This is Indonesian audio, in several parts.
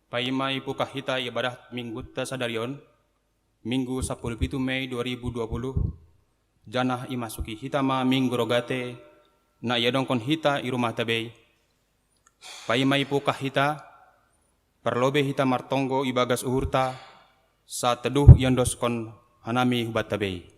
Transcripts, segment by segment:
Paimai pukahita ibadah minggu sadarion, Minggu 17 Mei 2020, janah imasuki hitama minggu rogate, na yadongkon hita i rumah tabei. Paimai pukahita, perlobe hita martonggo ibagas uhurta, sa teduh yandoskon hanami hubat tabei.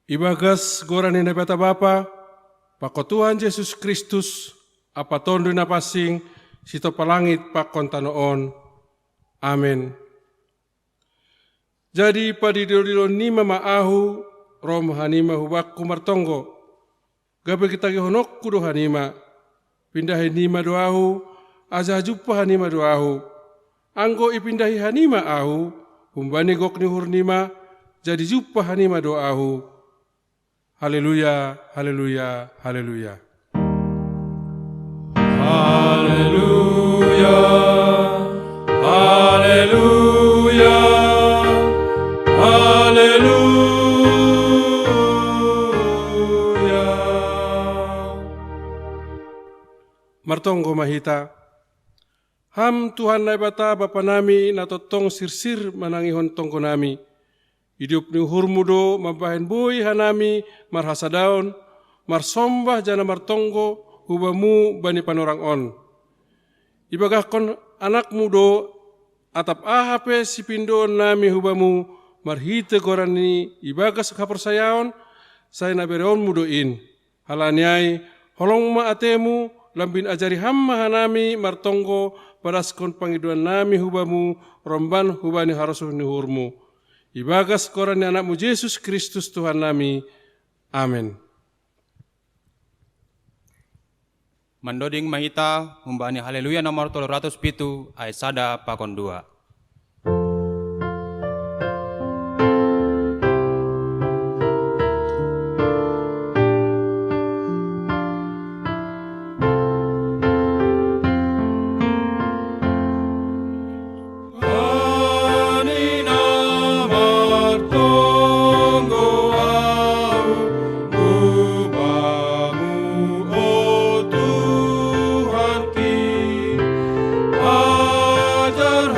Ibagas gorani na bata Bapa, pako Tuhan Yesus Kristus, apa tondo na pasing, sito palangit pakon tanoon. Amen. Jadi padidilo ni mamaahu, rom hanima hubakku martonggo. Gabe kita gihonok kudo hanima, pindahi nima doahu, aja jumpa hanima doahu. Anggo ipindahi hanima ahu, humbani gok ni hurnima, jadi jumpa hanima doahu. Haleluya, haleluya, haleluya. Haleluya, haleluya, haleluya. Martonggo mahita. Ham Tuhan na bata Bapa nami na totong sirsir manangihon tongko nami. Hidup ni hurmudo mabahin buhi hanami marhasadaon, marsombah jana martonggo hubamu bani panorang on. Ibagahkon anak mudo atap ahape si pindo nami hubamu marhite gorani ibagas kapersayaon saya nabereon mudoin. Halaniai holong ma atemu lambin ajari hamma hanami martonggo padaskon pangiduan nami hubamu romban hubani harusuh ni hurmu. Ibagas koran anakmu Yesus Kristus Tuhan nami. Amin. Mandoding mahita humbani haleluya nomor 307 ayat sada pakon 2. Ajar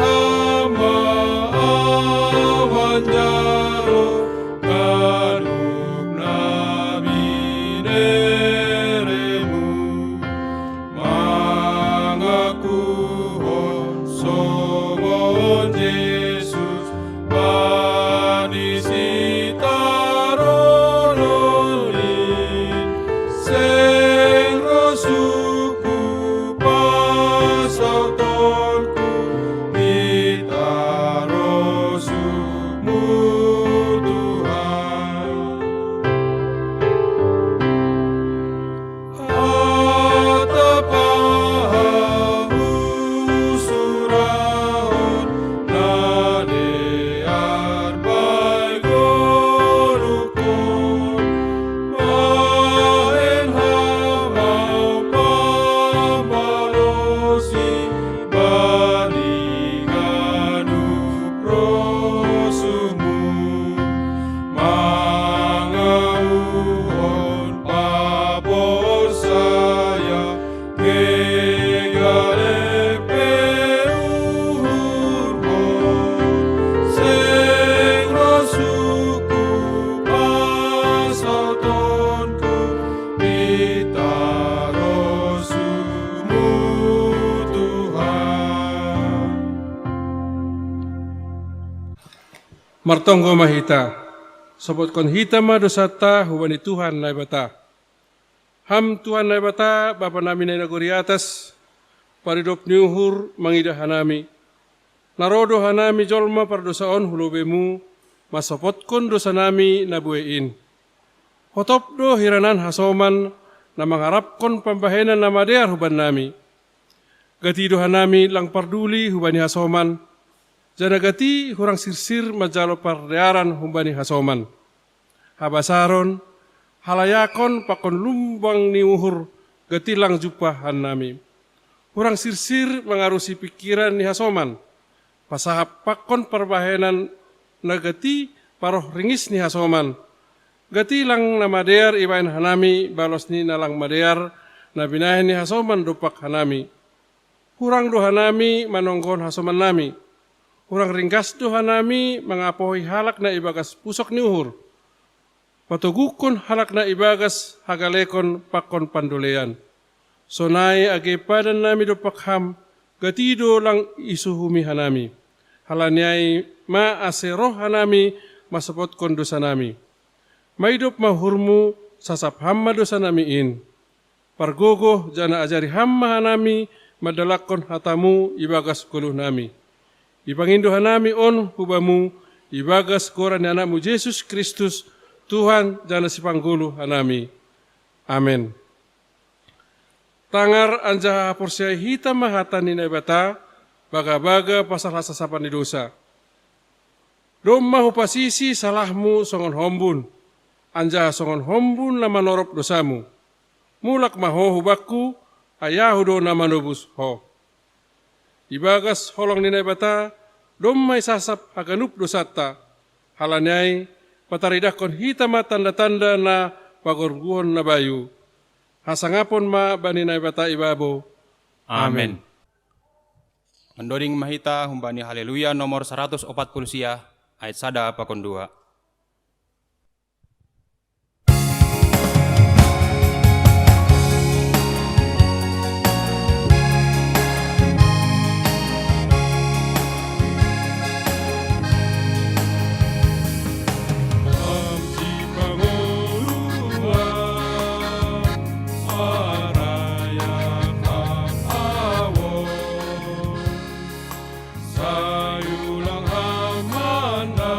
Martonggo mahita, sobot kon hita ma dosata hubani Tuhan na ibata. Ham Tuhan na ibata, Bapa namin na naguri atas, paridop niuhur mangidah hanami. Narodo hanami jolma pardosaon hulubemu, masopot kon dosa nami nabuein. Hotop do hiranan hasoman, na mangharap kon pambahenan na madear huban nami. Gati do hanami lang parduli hubani hasoman, janagati hurang sirsir majalo pardearan hubani hasoman. Habasaron, halayakon pakon lumbang niuhur gati lang jupahan nami. Hurang sirsir mengarusi pikiran ni hasoman, pasahap pakon parbahenan nagati paroh ringis ni hasoman. Gati lang na madear ibain hanami balos ni nalang madear na binahin ni hasoman dupak hanami. Hurang do hanami manonggon hasoman nami. Hurang ringgas do hanami mangapohi halak na ibagas pusok ni uhur. Patugukon halak na ibagas hagalekon pakon pandulean. Sonai age padan nami dupak ham gatido lang isuhumi hanami. Halanyai ma aseroh hanami masapot kon dosa nami. Maidop mahurmu sasap hamma dosa namiin. Pargogo jana ajari hamma hanami madalakon hatamu ibagas kuluh nami. Ipangindo hanami on hubamu ibagas koran anakmu Yesus Kristus Tuhan jana sipanggulu hanami. Amin. Tangar anja porsiai hita mahatan ni naibata baga-baga pasal hasasapan di dosa. Doma hupasisi salahmu songon hombun. Anja songon hombun na manorop dosamu. Mulak maho hubakku, ayahu do na manubus ho. Ibagas holong ninay bata, domay sasap aganup dosata. Halanyay, pataridakon hitama tanda-tanda na pagorguhon na bayu. Hasangapon ma baninay bata ibabo. Amen. Mendoring mahita humbani haleluya nomor 140 ayat sada pakon 2. Sayulang hamana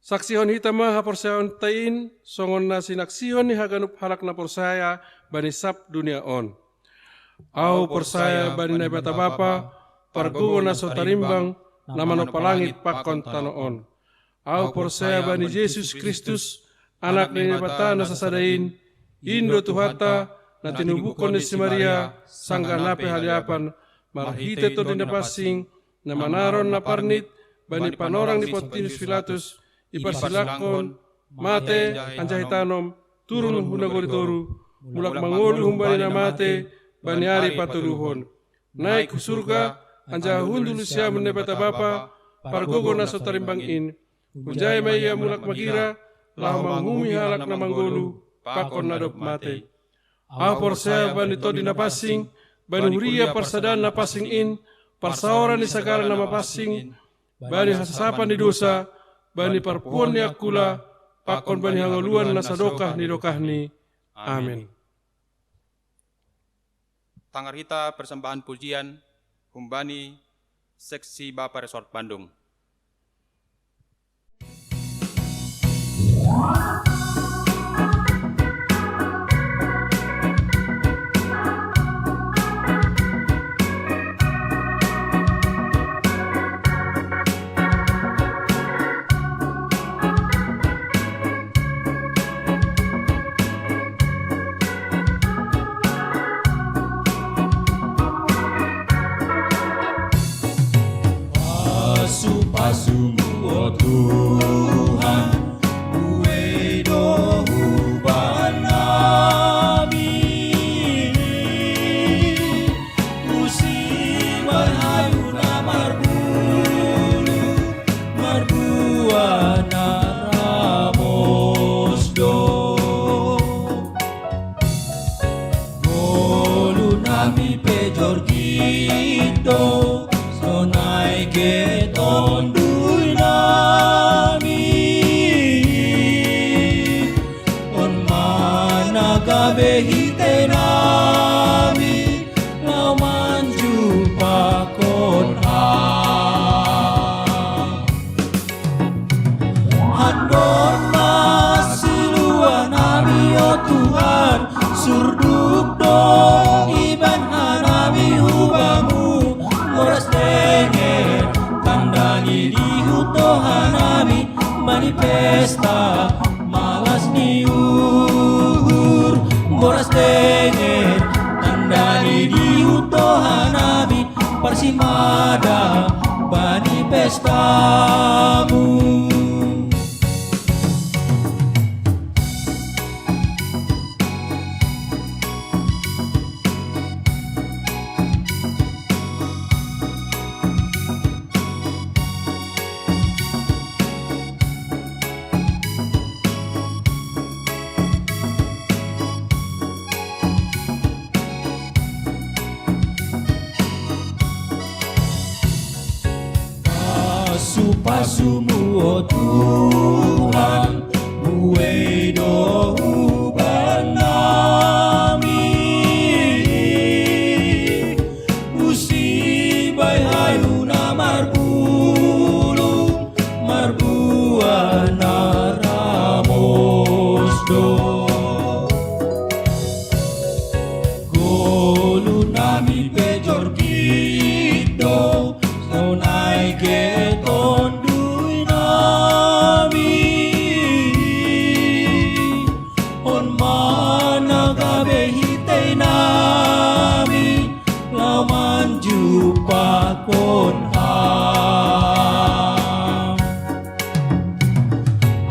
Saksihon hitama haporsayon tain, songon na sinaksihon ni haganup halak na porsaya banisap dunia on. Au porsaya bani na bata bapa, parguo na so tarimbang, na manopalangit pakon tanoon. Au percaya bani Yesus Kristus, anak nini bata nasa sadain, Indo Tuhata, na tinubukon ni si Maria, sangga nape haliapan, marhite to din napasing, na manaron na parnit, bani panorang ni Pontius Pilatus, ipasilakon, mate, anjahitanom, turun hunagoritoru, mulak mangolu humbani na mate, bani hari patuluhon. Naik ke surga, anjahundulu siya menebata bapa, pargogo na sotarimbangin, Ujay maya mulak magira, lah manghumi halak na manggolu, pakon na dop mate. Apor saya bani to dinapasing, bani huria parsadan na pasing in, parsaoran ni sagara na mapasing, bani hasasapan ni dosa, bani parpuan ni akula, pakon bani hangoluan na sadokah ni dokah ni. Amin. Tangarhita persembahan pujian, Humbani, Seksi Bapa Resort Bandung. Pasu-pasumu, oh Tuhan, uedo huban nami, musiman hayuna marbulu, marbuana ramosdo, golu nami pejor gitu, sonai keton dui nami, on mana kabehite nami, laman jumpa kon handon masiluan nami oh Tuhan, surduk do iban hanami hubamu, moras dengen kandani di huto hanami, manifesta malas ni uhur, moras dengen kandani di huto hanami, parsimada manifestamu. Pasu-pasumu oh Tuhan, uedo huban nami, musibai hayuna marbulu, marbuana ramosdo, golu nami pejor gitu, sonai keton dui nami, on mana kabehite nami, laman jumpa kon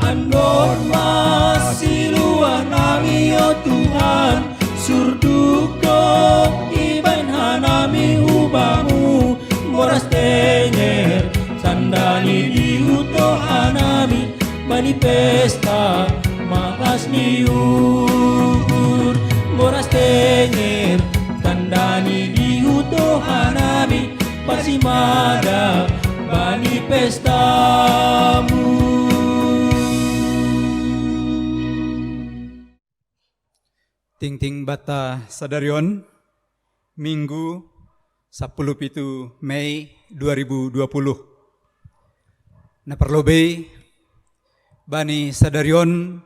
andon masiluan nami oh Tuhan, surduk do iban hanami hubamu, moras tenger sandani di huto hanami, manifesta makas ni ukur, moras tenger sandani di huto hanami, parsimada manifestamu. Ting-ting bata sadarion, Minggu 17 Mei 2020. Na perlobei bani sadarion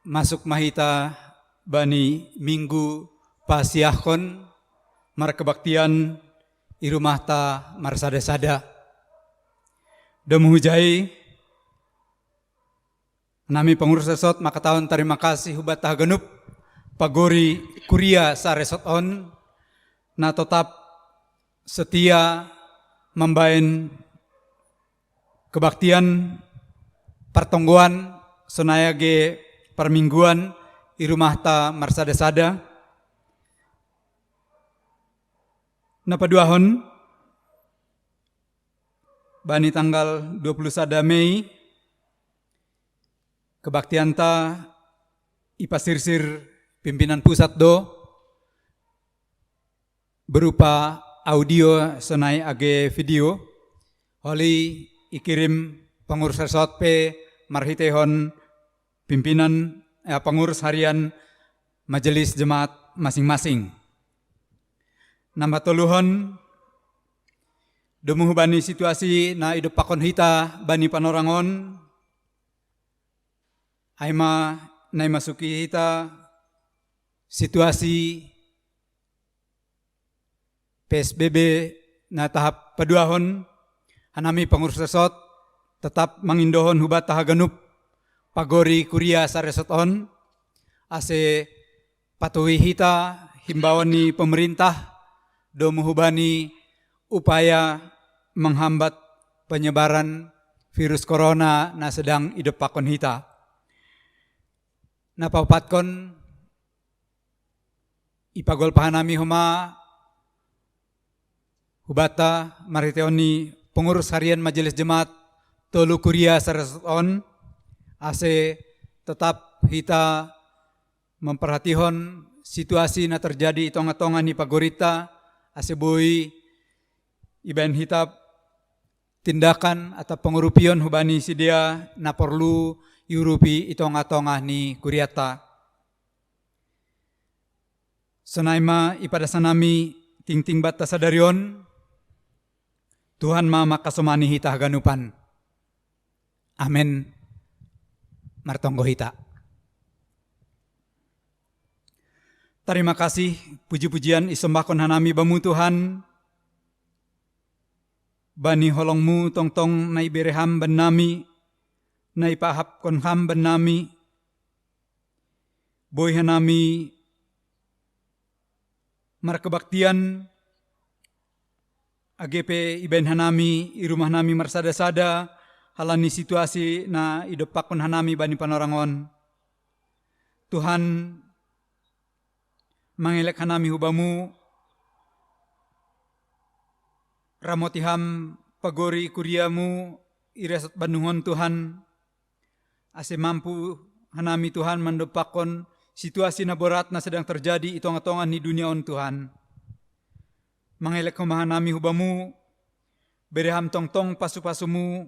masuk mahita bani Minggu pasiahkon markebaktian irumahta marsada-sada. Demuhujai nami pengurus resort makataon terima kasih hubat tahagenup pagori kuria sa resort on na tetap setia membain kebaktian pertongguan sonaya ge permingguan di rumah ta marsada-sada na paduahon bani tanggal 21 Mei kebaktian ta ipasirsir pimpinan pusat do berupa audio sonai age video holi ikirim pengurus resort P marhitehon pimpinan pengurus harian majelis jemaat masing-masing. Nambah toluhon dumuh bani situasi na hidup pakon hita bani panorangon aima na masuki hita situasi PSBB na tahap paduahon hanami pengurus resort tetap mangindohon hubat tahagenup pagori kuria sa resort on ase patuhi hita himbauan ni pemerintah do muhubani upaya menghambat penyebaran virus corona na sedang hidup pakon hita. Napapatkon ipagol pahanami huma hubata mariteoni pengurus harian majelis jemaat tolu kuria sarason ase tetap hita memperhatihon situasi na terjadi itonga-tonga ni pagorita ase boy iban hita tindakan atau pengurupion hubani sidia na perlu yurupi itonga-tonga ni kuriata. Senaima ipada sanami ting-ting bata sadarion Tuhan ma makasomani hita ganupan. Amen. Martonggo hita. Terima kasih puji-pujian isembahkon hanami bamu Tuhan. Bani holongmu tong-tong na ibereham benami, na ipahap kon ham benami. Boy hanami markebaktian AGP iben hanami i rumah nami marsada-sada halani situasi na idopakon hanami bani panorangon. Tuhan mangelek hanami hubamu ramotiham pagori kuriamu iresat bandungon Tuhan ase mampu hanami Tuhan mendopakon situasi na berat na sedang terjadi itong-atongan ni dunia on Tuhan. Mangelek humahanami hubamu bereham tong-tong pasu-pasumu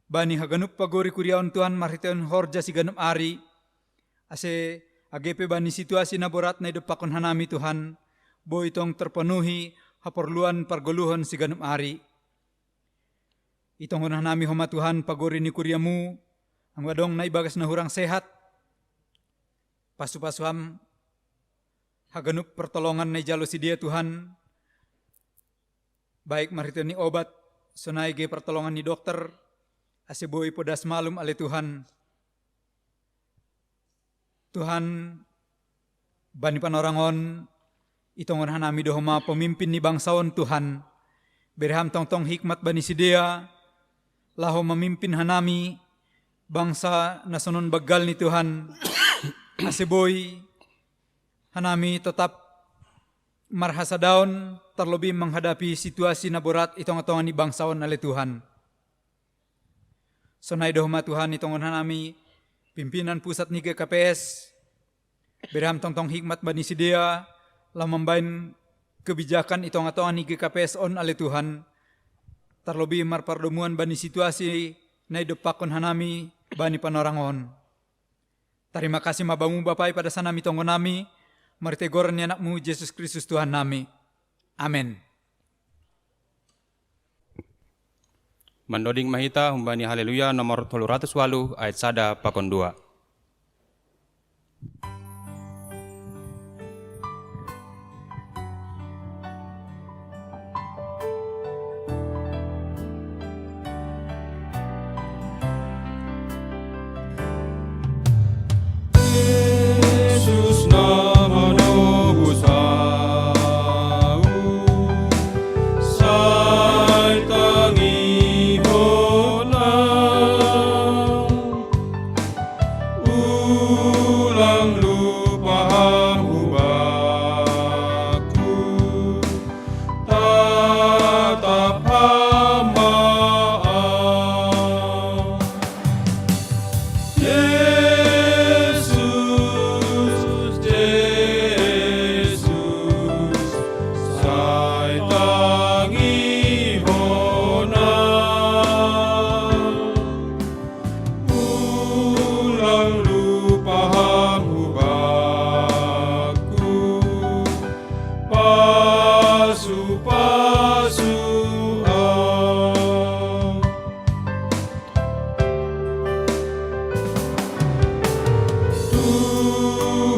bani haganup pagori kuriaon Tuhan marhiteon horja si ganup ari ase AGP bani situasi na berat na idopakon hanami Tuhan bo itong terpenuhi haperluan pargoluhon si ganup ari. Itong hanami homa Tuhan pagori ni kuriamu ang wadong na ibagas na hurang sehat pasu-pasuham haganup pertolongan na ijalo si dia Tuhan baik marhito ni obat sonai ge pertolongan ni dokter aseboy podas malum ale Tuhan. Tuhan bani panorangon itongon hanami dohoma pemimpin ni bangsaon Tuhan berham tong-tong hikmat bani sidea laho memimpin hanami bangsa nasonon bagal ni Tuhan aseboy hanami tetap marhasa daun terlebih menghadapi situasi na berat itong-atongan ni bangsaon ale Tuhan. Sonai dohma Tuhan itongon hanami pimpinan pusat ni KPS berham tong-tong hikmat bani sidea lah membain kebijakan itong-atongan ni KPS on ale Tuhan terlebih marpardomuan bani situasi na idopakon hanami bani panorangon. Terima kasih mabamu Bapai pada sanami tonggon nami martegoran ni anakmu Yesus Kristus Tuhan nami. Amin. Mandoding mahita humbani haleluya nomor 308 ayat sada pakon 2.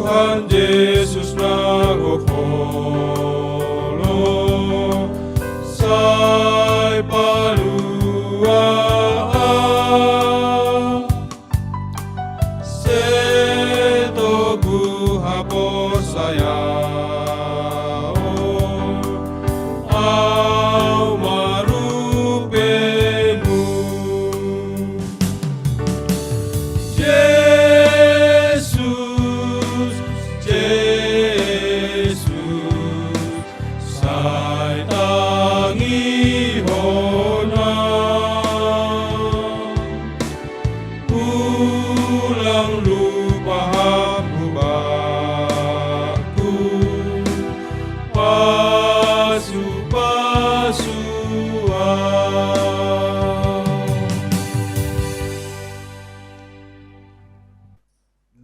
Tuhan Yesus nagokolo sai palua seto buhapo saya au marupemu Yesus sai tangi hona ulang lupa hambaku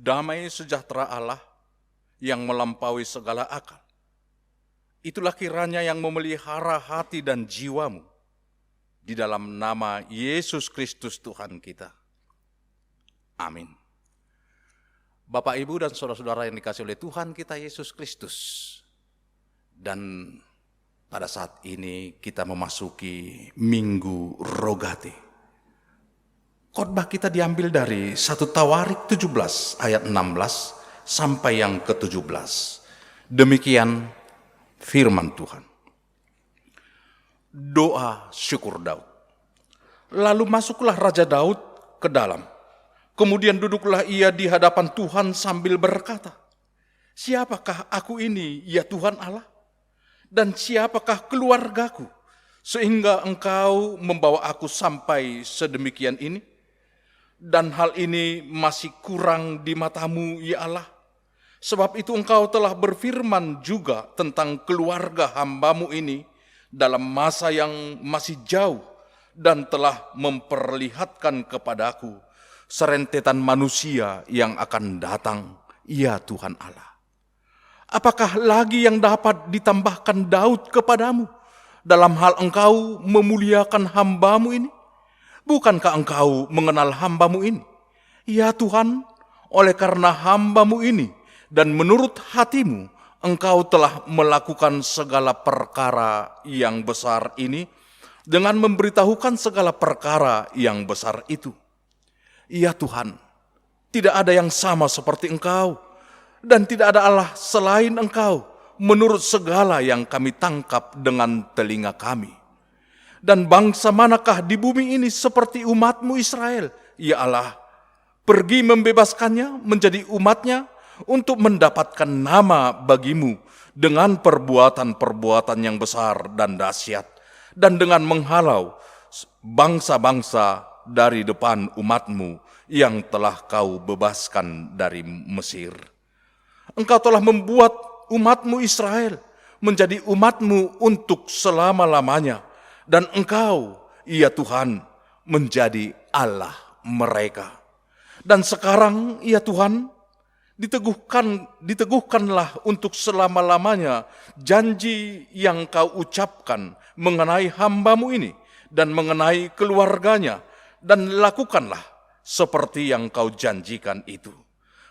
Damai sejahtera Allah yang melampaui segala akal. Itulah kiranya yang memelihara hati dan jiwamu di dalam nama Yesus Kristus Tuhan kita. Amin. Bapak, Ibu, dan saudara-saudara yang dikasihi oleh Tuhan kita Yesus Kristus. Dan pada saat ini kita memasuki Minggu Rogate. Khotbah kita diambil dari 1 Tawarik 17 ayat 16 sampai yang ke-17. Demikian firman Tuhan. Doa syukur Daud. Lalu masuklah Raja Daud ke dalam. Kemudian duduklah ia di hadapan Tuhan sambil berkata, siapakah aku ini, ya Tuhan Allah? Dan siapakah keluargaku, sehingga engkau membawa aku sampai sedemikian ini? Dan hal ini masih kurang di matamu, ya Allah. Sebab itu engkau telah berfirman juga tentang keluarga hambamu ini dalam masa yang masih jauh, dan telah memperlihatkan kepadaku serentetan manusia yang akan datang, ya Tuhan Allah. Apakah lagi yang dapat ditambahkan Daud kepadamu dalam hal engkau memuliakan hambamu ini? Bukankah engkau mengenal hambamu ini? Ya Tuhan, oleh karena hambamu ini dan menurut hatimu, engkau telah melakukan segala perkara yang besar ini dengan memberitahukan segala perkara yang besar itu. Ya Tuhan, tidak ada yang sama seperti engkau, dan tidak ada Allah selain engkau menurut segala yang kami tangkap dengan telinga kami. Dan bangsa manakah di bumi ini seperti umatmu Israel? Ya Allah, pergi membebaskannya menjadi umatnya untuk mendapatkan nama bagimu dengan perbuatan-perbuatan yang besar dan dahsyat, dan dengan menghalau bangsa-bangsa dari depan umatmu yang telah kau bebaskan dari Mesir. Engkau telah membuat umatmu Israel menjadi umatmu untuk selama-lamanya. Dan engkau, ya Tuhan, menjadi Allah mereka. Dan sekarang, ya Tuhan, diteguhkanlah untuk selama-lamanya janji yang kau ucapkan mengenai hambamu ini dan mengenai keluarganya, dan lakukanlah seperti yang kau janjikan itu.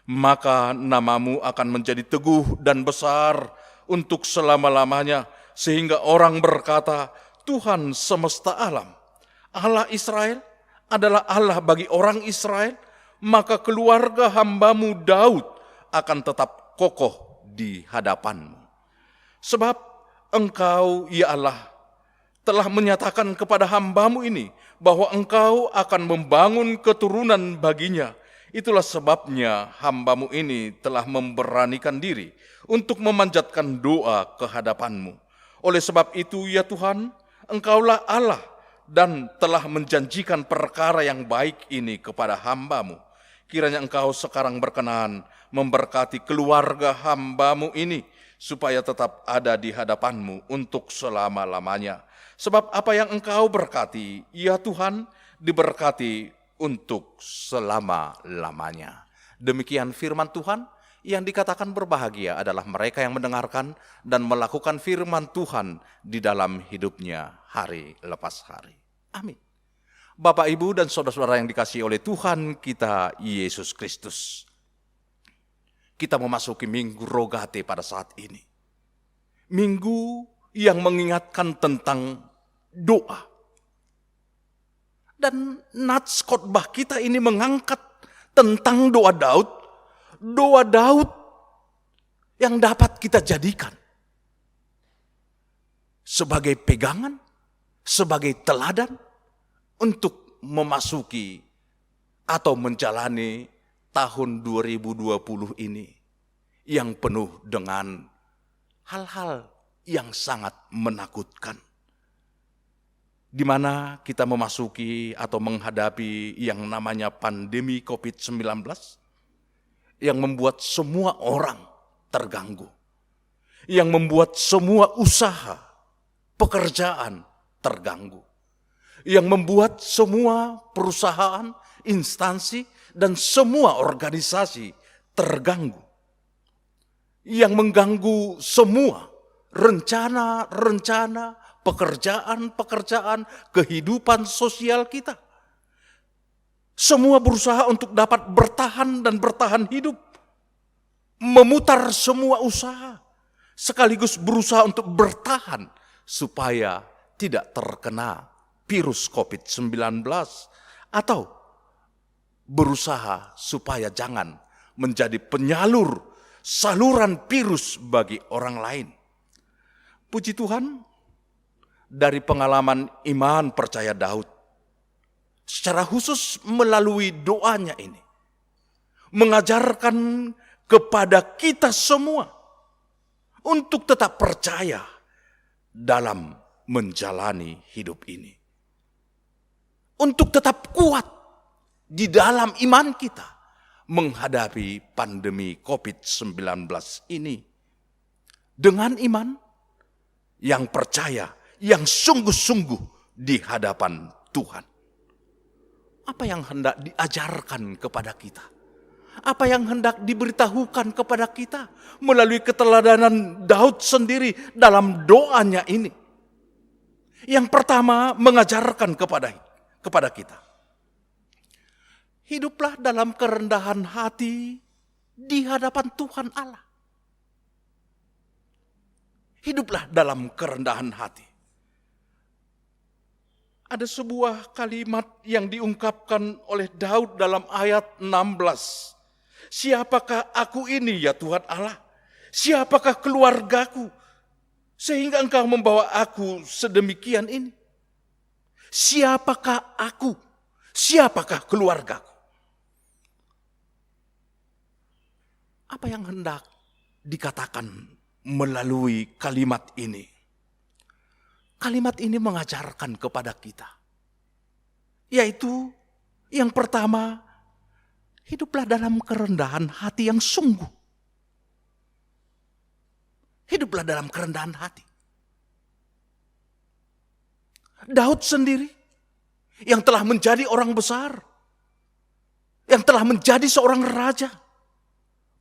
Maka namamu akan menjadi teguh dan besar untuk selama-lamanya, sehingga orang berkata, Tuhan semesta alam, Allah Israel adalah Allah bagi orang Israel, maka keluarga hambamu Daud akan tetap kokoh di hadapanmu. Sebab engkau, ya Allah, telah menyatakan kepada hambamu ini bahwa engkau akan membangun keturunan baginya. Itulah sebabnya hambamu ini telah memberanikan diri untuk memanjatkan doa ke hadapanmu. Oleh sebab itu, ya Tuhan, engkaulah Allah dan telah menjanjikan perkara yang baik ini kepada hambamu. Kiranya engkau sekarang berkenan memberkati keluarga hambamu ini, supaya tetap ada di hadapanmu untuk selama-lamanya. Sebab apa yang engkau berkati, ya Tuhan, diberkati untuk selama-lamanya. Demikian firman Tuhan. Yang dikatakan berbahagia adalah mereka yang mendengarkan dan melakukan firman Tuhan di dalam hidupnya hari lepas hari. Amin. Bapak, Ibu, dan saudara-saudara yang dikasihi oleh Tuhan kita Yesus Kristus. kita memasuki Minggu Rogate pada saat ini. Minggu yang mengingatkan tentang doa. Dan nats khotbah kita ini mengangkat tentang doa Daud. Doa Daud yang dapat kita jadikan sebagai pegangan, sebagai teladan untuk memasuki atau menjalani tahun 2020 ini yang penuh dengan hal-hal yang sangat menakutkan. Di mana kita memasuki atau menghadapi yang namanya pandemi COVID-19 yang membuat semua orang terganggu. Yang membuat semua usaha, pekerjaan terganggu. Yang membuat semua perusahaan, instansi, dan semua organisasi terganggu. Yang mengganggu semua rencana-rencana, pekerjaan-pekerjaan, kehidupan sosial kita. Semua berusaha untuk dapat bertahan dan bertahan hidup. Memutar semua usaha. Sekaligus berusaha untuk bertahan supaya tidak terkena virus COVID-19 atau berusaha supaya jangan menjadi penyalur saluran virus bagi orang lain. Puji Tuhan, dari pengalaman iman percaya Daud, secara khusus melalui doanya ini, mengajarkan kepada kita semua untuk tetap percaya dalam menjalani hidup ini. Untuk tetap kuat di dalam iman kita menghadapi pandemi COVID-19 ini. Dengan iman yang percaya, yang sungguh-sungguh di hadapan Tuhan. Apa yang hendak diajarkan kepada kita? Apa yang hendak diberitahukan kepada kita melalui keteladanan Daud sendiri dalam doanya ini? Yang pertama, mengajarkan kepada kita. Hiduplah dalam kerendahan hati di hadapan Tuhan Allah. Hiduplah dalam kerendahan hati. Ada sebuah kalimat yang diungkapkan oleh Daud dalam ayat 16. Siapakah aku ini ya Tuhan Allah? Siapakah keluargaku? Sehingga engkau membawa aku sedemikian ini. Siapakah aku? Siapakah keluargaku? Apa yang hendak dikatakan melalui kalimat ini? Kalimat ini mengajarkan kepada kita. Yaitu yang pertama, hiduplah dalam kerendahan hati yang sungguh. Hiduplah dalam kerendahan hati. Daud sendiri yang telah menjadi orang besar, yang telah menjadi seorang raja,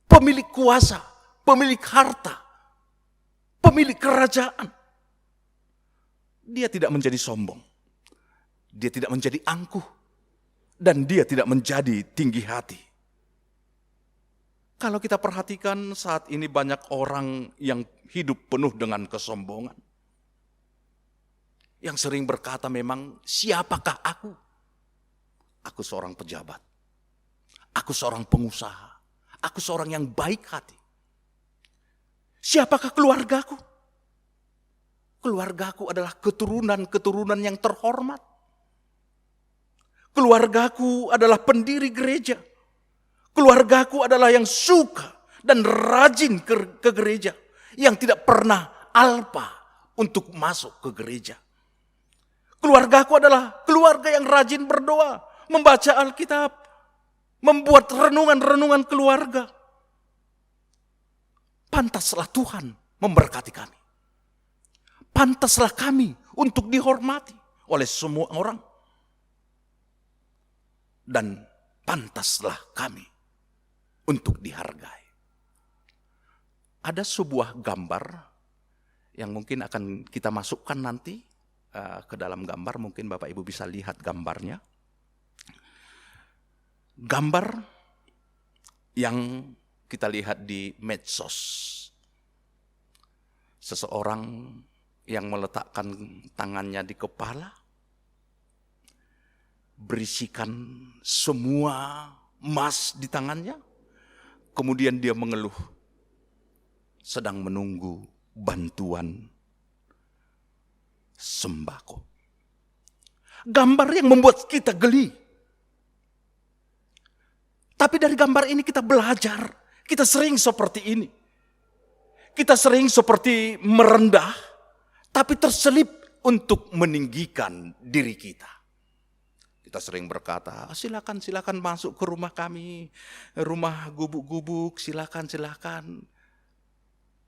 pemilik kuasa, pemilik harta, pemilik kerajaan. Dia tidak menjadi sombong, dia tidak menjadi angkuh, dan dia tidak menjadi tinggi hati. Kalau kita perhatikan saat ini banyak orang yang hidup penuh dengan kesombongan. Yang sering berkata memang, siapakah aku? Aku seorang pejabat. Aku seorang pengusaha. Aku seorang yang baik hati. Siapakah keluargaku? Keluargaku adalah keturunan-keturunan yang terhormat. Keluargaku adalah pendiri gereja. Keluargaku adalah yang suka dan rajin ke gereja. Yang tidak pernah alpa untuk masuk ke gereja. Keluargaku adalah keluarga yang rajin berdoa, membaca Alkitab, membuat renungan-renungan keluarga. Pantaslah Tuhan memberkati kami. Pantaslah kami untuk dihormati oleh semua orang. Dan pantaslah kami untuk dihargai. Ada sebuah gambar yang mungkin akan kita masukkan nanti ke dalam gambar. Mungkin Bapak Ibu bisa lihat gambarnya. Gambar yang kita lihat di medsos. Seseorang yang meletakkan tangannya di kepala, berisikan semua emas di tangannya, kemudian dia mengeluh, sedang menunggu bantuan sembako. Gambar yang membuat kita geli. Tapi dari gambar ini kita belajar, kita sering seperti ini. Kita sering seperti merendah, tapi terselip untuk meninggikan diri kita. Kita sering berkata, silakan masuk ke rumah kami, rumah gubuk-gubuk, silakan.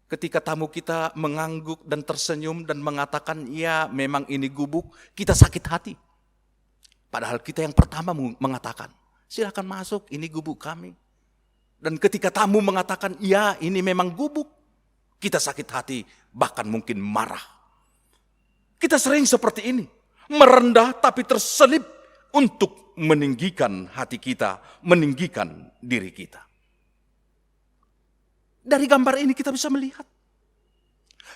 Ketika tamu kita mengangguk dan tersenyum dan mengatakan, ya memang ini gubuk, kita sakit hati. Padahal kita yang pertama mengatakan, silakan masuk, ini gubuk kami. Dan ketika tamu mengatakan, ya ini memang gubuk, kita sakit hati, bahkan mungkin marah. Kita sering seperti ini, merendah tapi terselip untuk meninggikan hati kita, meninggikan diri kita. Dari gambar ini kita bisa melihat,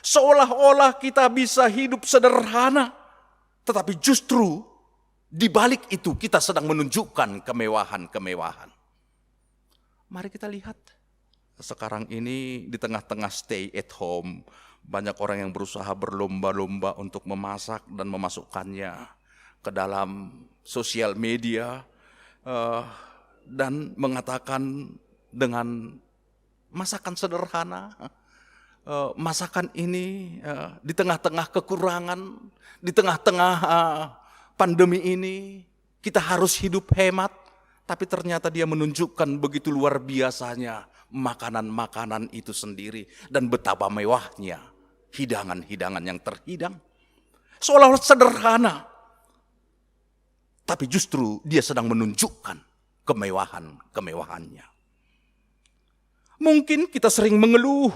seolah-olah kita bisa hidup sederhana, tetapi justru di balik itu kita sedang menunjukkan kemewahan-kemewahan. Mari kita lihat, sekarang ini di tengah-tengah stay at home, banyak orang yang berusaha berlomba-lomba untuk memasak dan memasukkannya ke dalam sosial media, dan mengatakan dengan masakan sederhana, masakan ini di tengah-tengah kekurangan, di tengah-tengah pandemi ini, kita harus hidup hemat, tapi ternyata dia menunjukkan begitu luar biasanya makanan-makanan itu sendiri dan betapa mewahnya hidangan-hidangan yang terhidang. Seolah-olah sederhana, tapi justru dia sedang menunjukkan kemewahan-kemewahannya. Mungkin kita sering mengeluh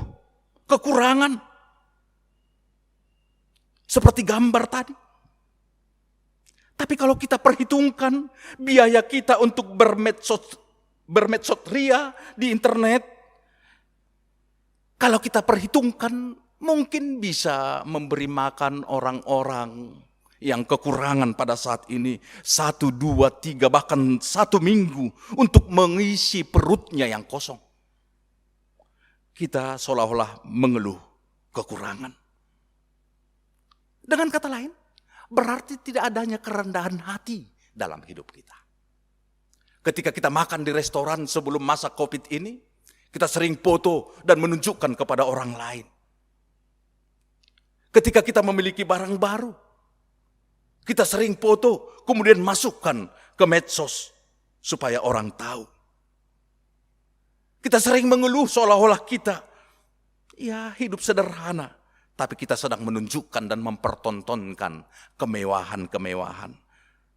kekurangan, seperti gambar tadi. Tapi kalau kita perhitungkan biaya kita untuk bermedsos ria di internet, kalau kita perhitungkan mungkin bisa memberi makan orang-orang yang kekurangan pada saat ini 1, 2, 3 bahkan 1 minggu untuk mengisi perutnya yang kosong. Kita seolah-olah mengeluh kekurangan. Dengan kata lain, berarti tidak adanya kerendahan hati dalam hidup kita. Ketika kita makan di restoran sebelum masa COVID ini, kita sering foto dan menunjukkan kepada orang lain. Ketika kita memiliki barang baru, kita sering foto kemudian masukkan ke medsos supaya orang tahu. Kita sering mengeluh seolah-olah kita hidup sederhana, tapi kita sedang menunjukkan dan mempertontonkan kemewahan-kemewahan.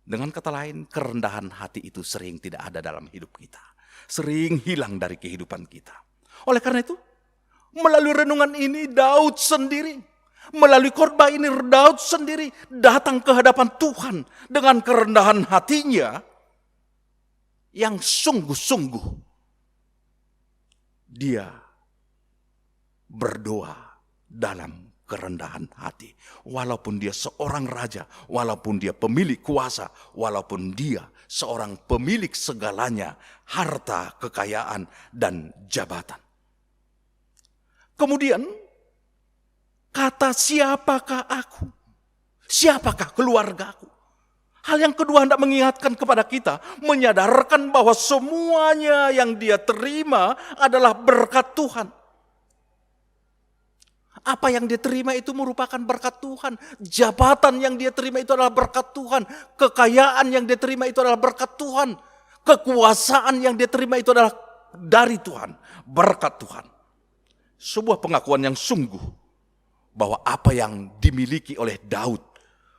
Dengan kata lain, kerendahan hati itu sering tidak ada dalam hidup kita. Sering hilang dari kehidupan kita. Oleh karena itu, melalui renungan ini Daud sendiri, melalui khotbah ini Daud sendiri datang ke hadapan Tuhan dengan kerendahan hatinya yang sungguh-sungguh. Dia berdoa dalam kerendahan hati. Walaupun dia seorang raja, walaupun dia pemilik kuasa, walaupun dia seorang pemilik segalanya, harta, kekayaan, dan jabatan. Kemudian, kata siapakah aku? Siapakah keluargaku? Hal yang kedua hendak mengingatkan kepada kita, menyadarkan bahwa semuanya yang dia terima adalah berkat Tuhan. Apa yang dia terima itu merupakan berkat Tuhan. Jabatan yang dia terima itu adalah berkat Tuhan. Kekayaan yang dia terima itu adalah berkat Tuhan. Kekuasaan yang dia terima itu adalah dari Tuhan. Berkat Tuhan. Sebuah pengakuan yang sungguh bahwa apa yang dimiliki oleh Daud,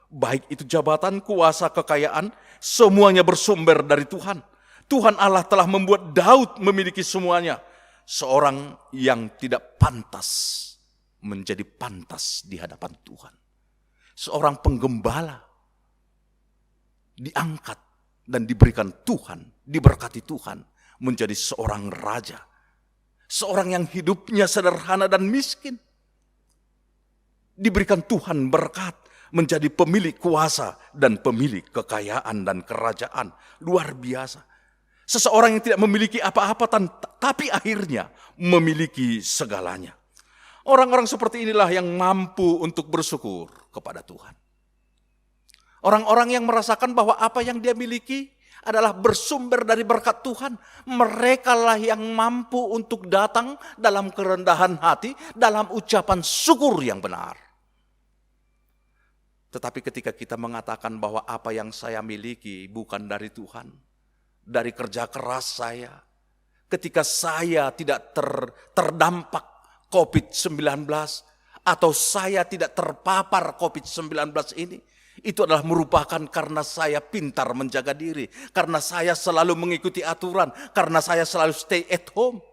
baik itu jabatan, kuasa, kekayaan, semuanya bersumber dari Tuhan. Tuhan Allah telah membuat Daud memiliki semuanya. Seorang yang tidak pantas menjadi pantas di hadapan Tuhan. Seorang penggembala diangkat dan diberikan Tuhan, diberkati Tuhan menjadi seorang raja. seorang yang hidupnya sederhana dan miskin, diberikan Tuhan berkat menjadi pemilik kuasa dan pemilik kekayaan dan kerajaan. Luar biasa. Seseorang yang tidak memiliki apa-apa tapi akhirnya memiliki segalanya. Orang-orang seperti inilah yang mampu untuk bersyukur kepada Tuhan. Orang-orang yang merasakan bahwa apa yang dia miliki adalah bersumber dari berkat Tuhan. Merekalah yang mampu untuk datang dalam kerendahan hati, dalam ucapan syukur yang benar. Tetapi ketika kita mengatakan bahwa apa yang saya miliki bukan dari Tuhan, dari kerja keras saya, ketika saya tidak terdampak COVID-19, atau saya tidak terpapar COVID-19 ini, itu adalah merupakan karena saya pintar menjaga diri, karena saya selalu mengikuti aturan, karena saya selalu stay at home.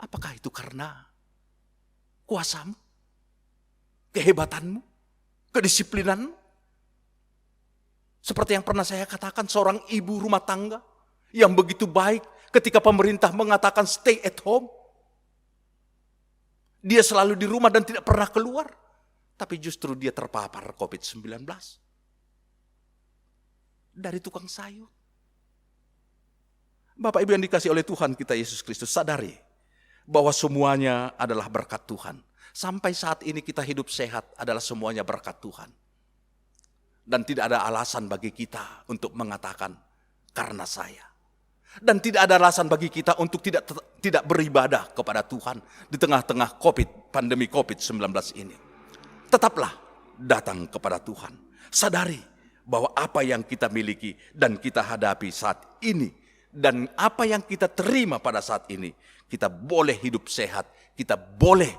Apakah itu karena kuasamu, kehebatanmu, kedisiplinanmu? Seperti yang pernah saya katakan, seorang ibu rumah tangga yang begitu baik ketika pemerintah mengatakan stay at home. Dia selalu di rumah dan tidak pernah keluar. Tapi justru dia terpapar COVID-19. Dari tukang sayur. Bapak Ibu yang dikasih oleh Tuhan kita Yesus Kristus, sadari bahwa semuanya adalah berkat Tuhan. Sampai saat ini kita hidup sehat adalah semuanya berkat Tuhan. Dan tidak ada alasan bagi kita untuk mengatakan karena saya. Dan tidak ada alasan bagi kita untuk tidak beribadah kepada Tuhan di tengah-tengah pandemi COVID-19 ini. Tetaplah datang kepada Tuhan. Sadari bahwa apa yang kita miliki dan kita hadapi saat ini, dan apa yang kita terima pada saat ini, kita boleh hidup sehat, kita boleh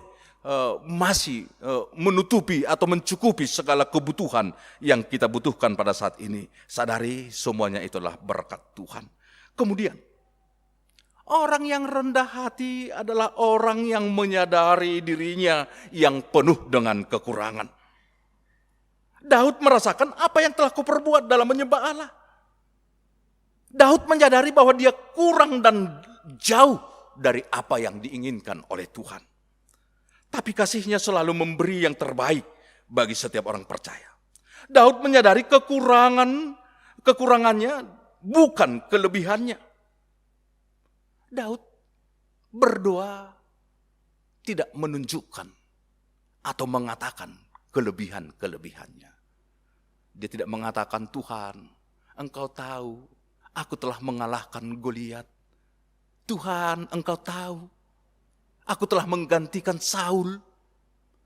masih menutupi atau mencukupi segala kebutuhan yang kita butuhkan pada saat ini. Sadari semuanya itulah berkat Tuhan. Kemudian, orang yang rendah hati adalah orang yang menyadari dirinya yang penuh dengan kekurangan. Daud merasakan apa yang telah kuperbuat dalam menyembah Allah. Daud menyadari bahwa dia kurang dan jauh dari apa yang diinginkan oleh Tuhan. Tapi kasih-Nya selalu memberi yang terbaik bagi setiap orang percaya. Daud menyadari kekurangannya bukan kelebihannya. Daud berdoa tidak menunjukkan atau mengatakan kelebihan-kelebihannya. Dia tidak mengatakan, Tuhan, Engkau tahu aku telah mengalahkan Goliat. Tuhan, Engkau tahu aku telah menggantikan Saul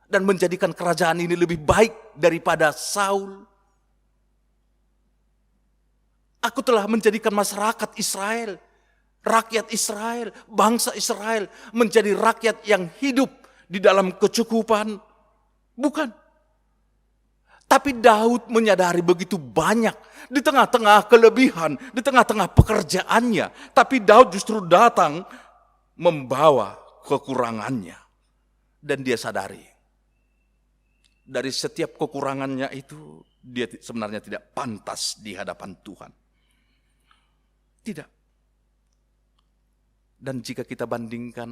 dan menjadikan kerajaan ini lebih baik daripada Saul. Aku telah menjadikan masyarakat Israel, rakyat Israel, bangsa Israel menjadi rakyat yang hidup di dalam kecukupan. Bukan. Tapi Daud menyadari begitu banyak di tengah-tengah kelebihan, di tengah-tengah pekerjaannya. Tapi Daud justru datang membawa kekurangannya. Dan dia sadari, dari setiap kekurangannya itu, dia sebenarnya tidak pantas di hadapan Tuhan. Tidak. Dan jika kita bandingkan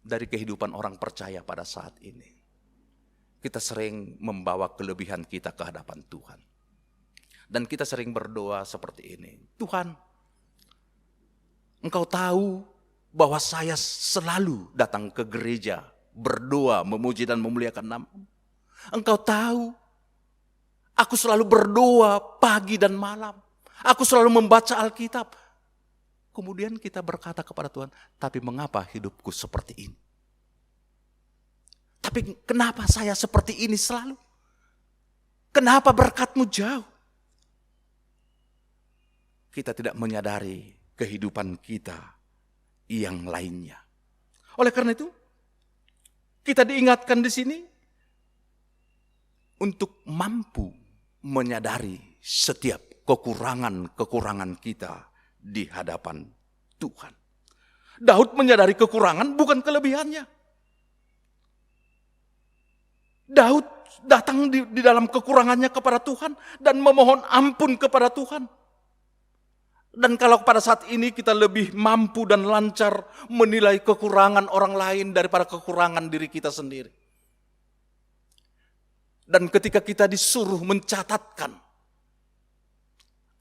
dari kehidupan orang percaya pada saat ini, kita sering membawa kelebihan kita ke hadapan Tuhan. Dan kita sering berdoa seperti ini. Tuhan, Engkau tahu bahwa saya selalu datang ke gereja, berdoa, memuji dan memuliakan nama-Mu. Engkau tahu, aku selalu berdoa pagi dan malam. Aku selalu membaca Alkitab. Kemudian kita berkata kepada Tuhan, tapi mengapa hidupku seperti ini? Tapi kenapa saya seperti ini selalu? Kenapa berkat-Mu jauh? Kita tidak menyadari kehidupan kita yang lainnya. Oleh karena itu, kita diingatkan di sini untuk mampu menyadari setiap kekurangan-kekurangan kita di hadapan Tuhan. Daud menyadari kekurangan bukan kelebihannya. Daud datang di dalam kekurangannya kepada Tuhan dan memohon ampun kepada Tuhan. Dan kalau pada saat ini kita lebih mampu dan lancar menilai kekurangan orang lain daripada kekurangan diri kita sendiri. Dan ketika kita disuruh mencatatkan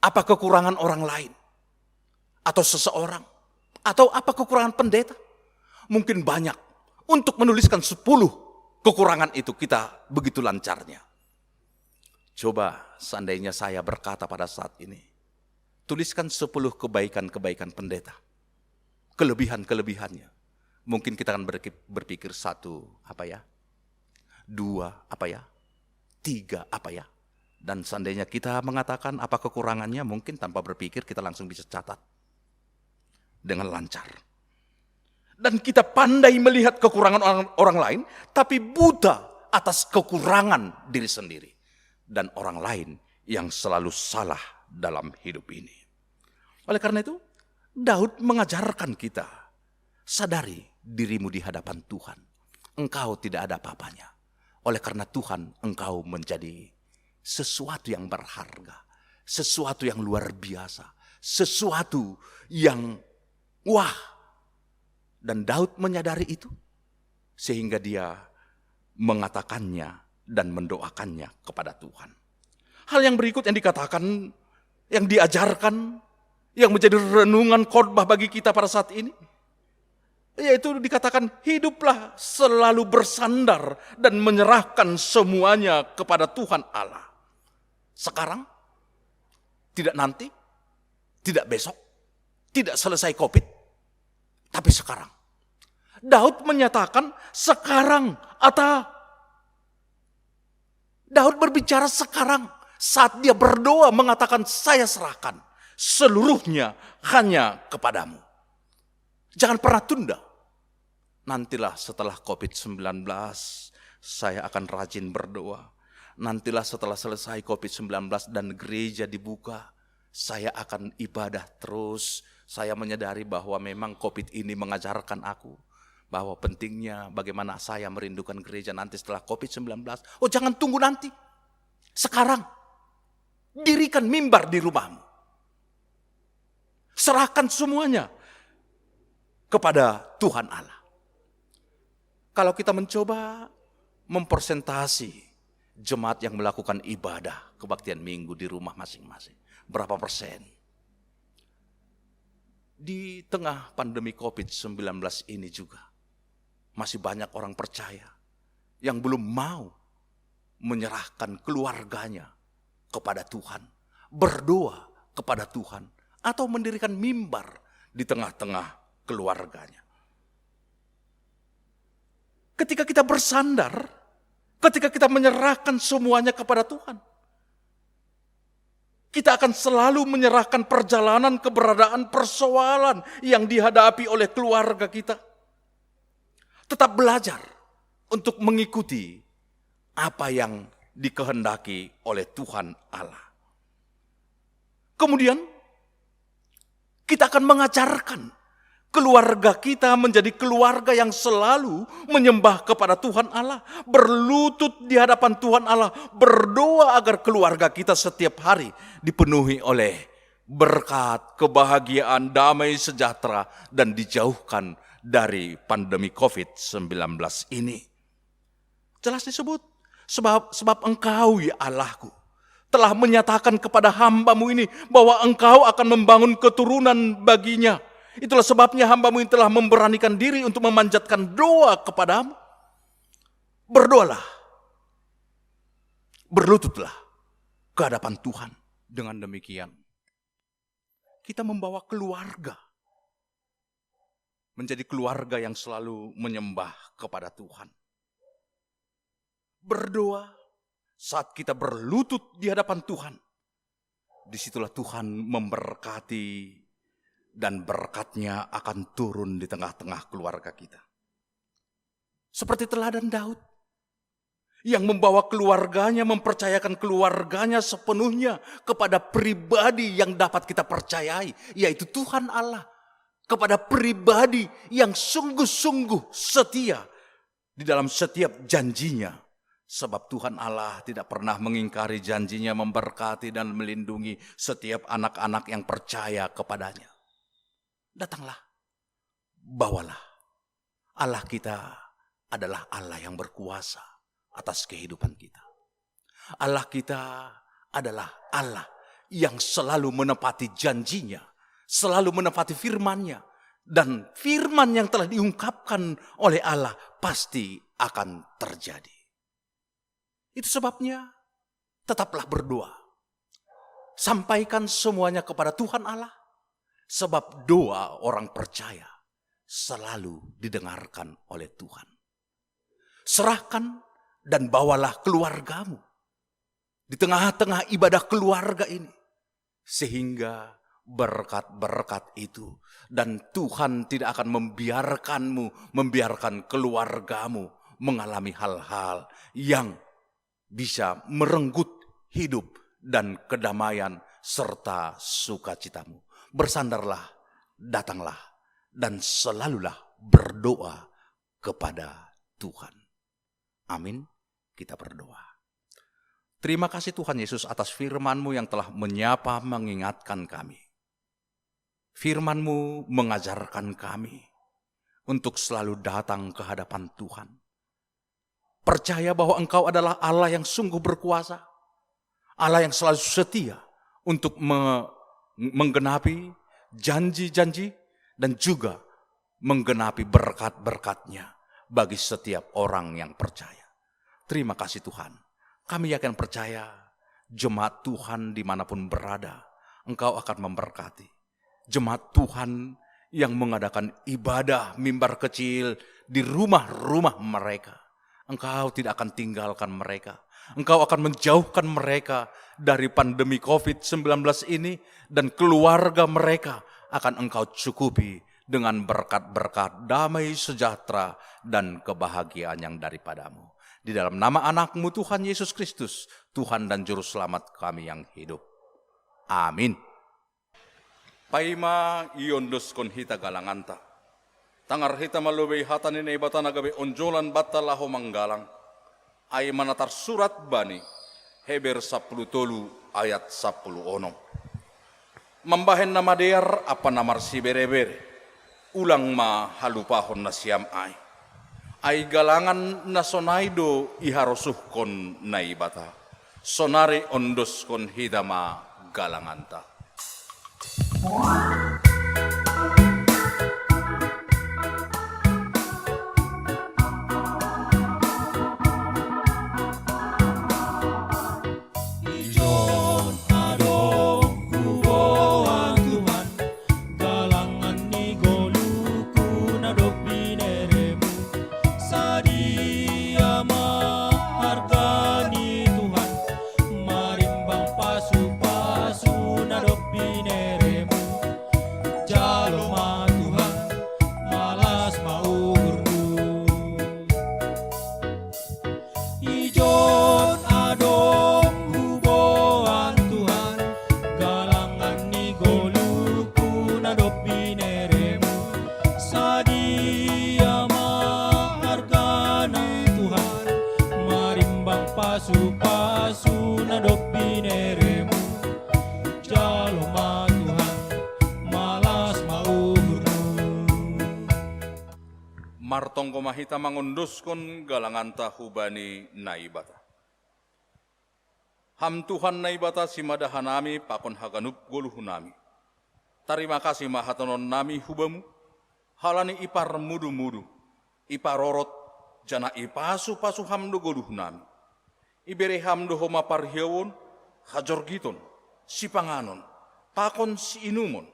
apa kekurangan orang lain, atau seseorang, atau apa kekurangan pendeta, mungkin banyak. Untuk menuliskan 10 kekurangan itu kita begitu lancarnya. Coba seandainya saya berkata pada saat ini, tuliskan 10 kebaikan-kebaikan pendeta. Kelebihan-kelebihannya. Mungkin kita akan berpikir 1, 2, 3, Dan seandainya kita mengatakan apa kekurangannya, mungkin tanpa berpikir kita langsung bisa catat. Dengan lancar. Dan kita pandai melihat kekurangan orang lain, tapi buta atas kekurangan diri sendiri. Dan orang lain yang selalu salah dalam hidup ini. Oleh karena itu, Daud mengajarkan kita, sadari dirimu di hadapan Tuhan. Engkau tidak ada apa-apanya. Oleh karena Tuhan, engkau menjadi sesuatu yang berharga. Sesuatu yang luar biasa. Sesuatu yang wah. Dan Daud menyadari itu. Sehingga dia mengatakannya dan mendoakannya kepada Tuhan. Hal yang berikut yang dikatakan, yang diajarkan, yang menjadi renungan khotbah bagi kita pada saat ini, yaitu dikatakan hiduplah selalu bersandar dan menyerahkan semuanya kepada Tuhan Allah. Sekarang, tidak nanti, tidak besok, tidak selesai COVID, tapi sekarang. Daud menyatakan sekarang, Daud berbicara sekarang saat dia berdoa mengatakan saya serahkan seluruhnya hanya kepadamu. Jangan pernah tunda. Nantilah setelah COVID-19 saya akan rajin berdoa. Nantilah setelah selesai COVID-19 dan gereja dibuka, saya akan ibadah terus. Saya menyadari bahwa memang COVID ini mengajarkan aku bahwa pentingnya bagaimana saya merindukan gereja nanti setelah COVID-19. Oh, jangan tunggu nanti. Sekarang, dirikan mimbar di rumahmu. Serahkan semuanya kepada Tuhan Allah. Kalau kita mencoba mempersentasi jemaat yang melakukan ibadah kebaktian minggu di rumah masing-masing, berapa persen? Di tengah pandemi COVID-19 ini juga, masih banyak orang percaya yang belum mau menyerahkan keluarganya kepada Tuhan, berdoa kepada Tuhan, atau mendirikan mimbar di tengah-tengah keluarganya. Ketika kita bersandar, ketika kita menyerahkan semuanya kepada Tuhan, kita akan selalu menyerahkan perjalanan, keberadaan, persoalan yang dihadapi oleh keluarga kita. Tetap belajar untuk mengikuti apa yang dikehendaki oleh Tuhan Allah. Kemudian kita akan mengajarkan keluarga kita menjadi keluarga yang selalu menyembah kepada Tuhan Allah, berlutut di hadapan Tuhan Allah, berdoa agar keluarga kita setiap hari dipenuhi oleh berkat, kebahagiaan, damai sejahtera, dan dijauhkan dari pandemi COVID-19 ini. Jelas disebut, sebab engkau ya Allahku telah menyatakan kepada hambamu ini bahwa engkau akan membangun keturunan baginya. Itulah sebabnya hambamu ini telah memberanikan diri untuk memanjatkan doa kepadamu. Berdoalah, berlututlah ke hadapan Tuhan. Dengan demikian, kita membawa keluarga menjadi keluarga yang selalu menyembah kepada Tuhan. Berdoa saat kita berlutut di hadapan Tuhan. Disitulah Tuhan memberkati dan berkatnya akan turun di tengah-tengah keluarga kita. Seperti teladan Daud yang membawa keluarganya, mempercayakan keluarganya sepenuhnya kepada pribadi yang dapat kita percayai, yaitu Tuhan Allah. Kepada pribadi yang sungguh-sungguh setia di dalam setiap janjinya Sebab Tuhan Allah tidak pernah mengingkari janjinya memberkati dan melindungi setiap anak-anak yang percaya kepadanya. Datanglah, bawalah. Allah kita adalah Allah yang berkuasa atas kehidupan kita. Allah kita adalah Allah yang selalu menepati janjinya, selalu menepati firman-Nya. Dan firman yang telah diungkapkan oleh Allah pasti akan terjadi. Itu sebabnya tetaplah berdoa. Sampaikan semuanya kepada Tuhan Allah. Sebab doa orang percaya selalu didengarkan oleh Tuhan. Serahkan dan bawalah keluargamu di tengah-tengah ibadah keluarga ini. Sehingga berkat-berkat itu dan Tuhan tidak akan membiarkan keluargamu mengalami hal-hal yang bisa merenggut hidup dan kedamaian serta sukacitamu. Bersandarlah, datanglah, dan selalulah berdoa kepada Tuhan. Amin. Kita berdoa. Terima kasih Tuhan Yesus atas firman-Mu yang telah menyapa mengingatkan kami. Firman-Mu mengajarkan kami untuk selalu datang ke hadapan Tuhan. Percaya bahwa Engkau adalah Allah yang sungguh berkuasa. Allah yang selalu setia untuk menggenapi janji-janji dan juga menggenapi berkat-berkat-Nya bagi setiap orang yang percaya. Terima kasih Tuhan. Kami yakin percaya jemaat Tuhan dimanapun berada, Engkau akan memberkati. Jemaat Tuhan yang mengadakan ibadah mimbar kecil di rumah-rumah mereka. Engkau tidak akan tinggalkan mereka. Engkau akan menjauhkan mereka dari pandemi COVID-19 ini dan keluarga mereka akan Engkau cukupi dengan berkat-berkat damai sejahtera dan kebahagiaan yang daripadamu. Di dalam nama anak-Mu Tuhan Yesus Kristus, Tuhan dan Juru Selamat kami yang hidup. Amin. Paima iondos kon hita galanganta. Tangar hita malubay hatan ni ibata nagabi onjolan batalaho manggalang. Ay manatar surat bani, Heber 10 ayat 10 onong. Mambahen na madear apa namar si bere-bere. Ulang ma halupahon na siyam ay. Ay galangan na sonaido iharosuh kon na ibata. Sonari ondos kon hidama galanganta. Pasu-pasu na dok bineremu. Jalo ma Tuhan, malas mauhuru. Martong komahita mangunduskon galanganta hubani naibata. Ham Tuhan naibata simadahan nami pakon haganup goluh nami. Terima kasih mahatonon nami hubamu. Halani ipar mudu-mudu. Iparorot jana ipasu-pasu hamdo goluh nami. Ibere hamdo homa parhiawon, hajorgiton, si panganon, pakon si inumon,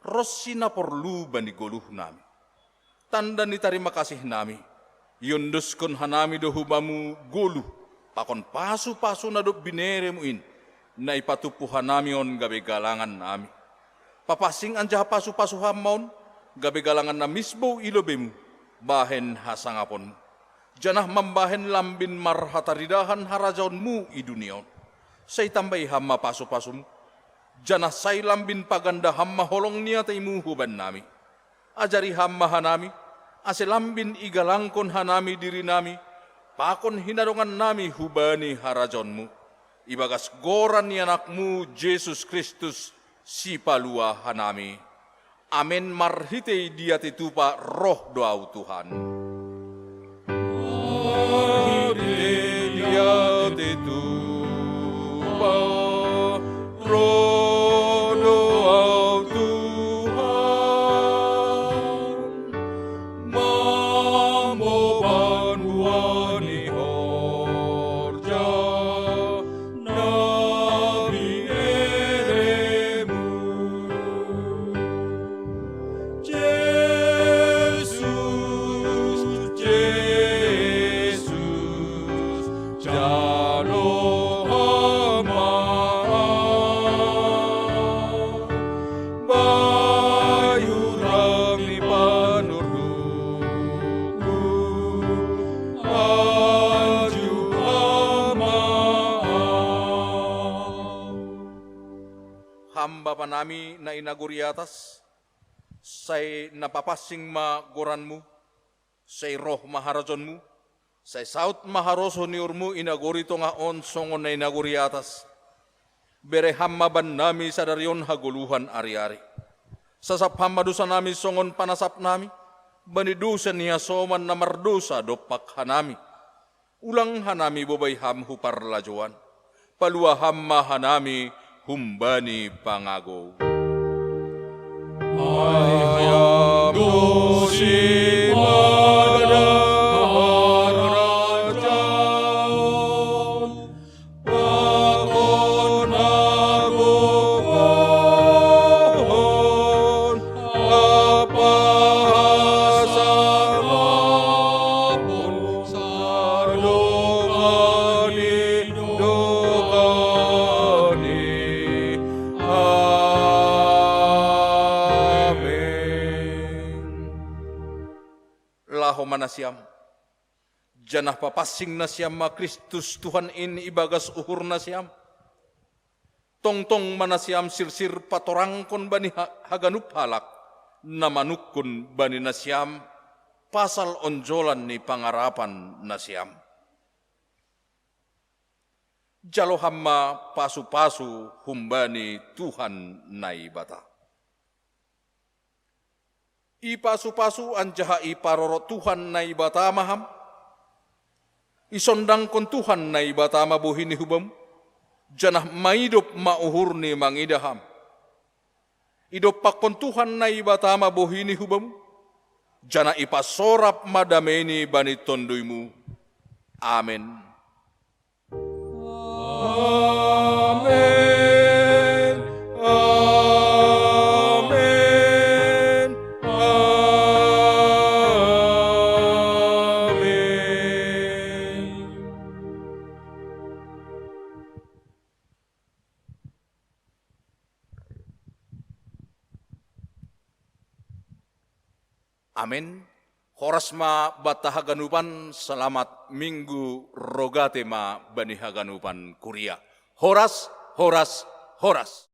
ros sinaporlu bani goluh nami. Tanda ni terima kasih nami, yonduskon hanami dohubamu goluh, pakon pasu-pasu nadop bineremu in, na ipatupu hanami on gabe galangan nami. Papasing anja pasu-pasu hamon, gabe galangan na misbo ilobemu, bahen hasangapon. Janah mambahen lambin marhataridahan harajaonmu i duniaon. Say tambay hamma pasu-pasum. Janah say lambin paganda hamma holong niya taimu huban nami. Ajari hamma hanami. Ase lambin igalangkon hanami diri nami. pakon hinadongan nami hubani harajonmu, ibagas goran ni anakmu Yesus Kristus si palua hanami. Amin marhitei dia titupa roh doau Tuhan. Dia titupa roh doau Tuhan. Mamoban buani horja nabi eremu. Jesus, Jesus, jalo hama, bayurang ni panurduku, aju hama. Hamba panami na inaguri atas, say napapasing magoranmu, say roh maharajonmu, say saut maharoso ni urmu inaguri to nga on songon na inaguri atas. Bere hamma ban nami sadaryon haguluhan ari-ari. Sasap hamma dusa nami songon panasap nami, banidusa niya soman na mardusa dopak hanami. Ulang hanami bobay ham huparlajuan, palua hamma hanami humbani pangago. Ayam dosi pada harajan, pakon aku mohon, apa samapun sardongani dokani. Laho manasiam, janah papasing nasiam ma Kristus Tuhan in ibagas uhur nasiam. Tongtong manasiam sirsir patorangkon bani haganup halak, namanukun bani nasiam, pasal onjolan ni pangarapan nasiam. Jalo hamma pasu-pasu humbani Tuhan naibata. Ipasu-pasu anjaha iparoro Tuhan naibata maham. Isondang kon Tuhan naibata mabuhini hubam. Janah maidop mauhurni mangidaham. Idop pakon Tuhan naibata mabuhini hubam. Janah ipasorap madameni bani tonduimu. Amin. Amin. Amin. Amin. Amin. Horas ma batahaganupan selamat minggu rogate ma bani haganupan kuria. Horas, horas, horas.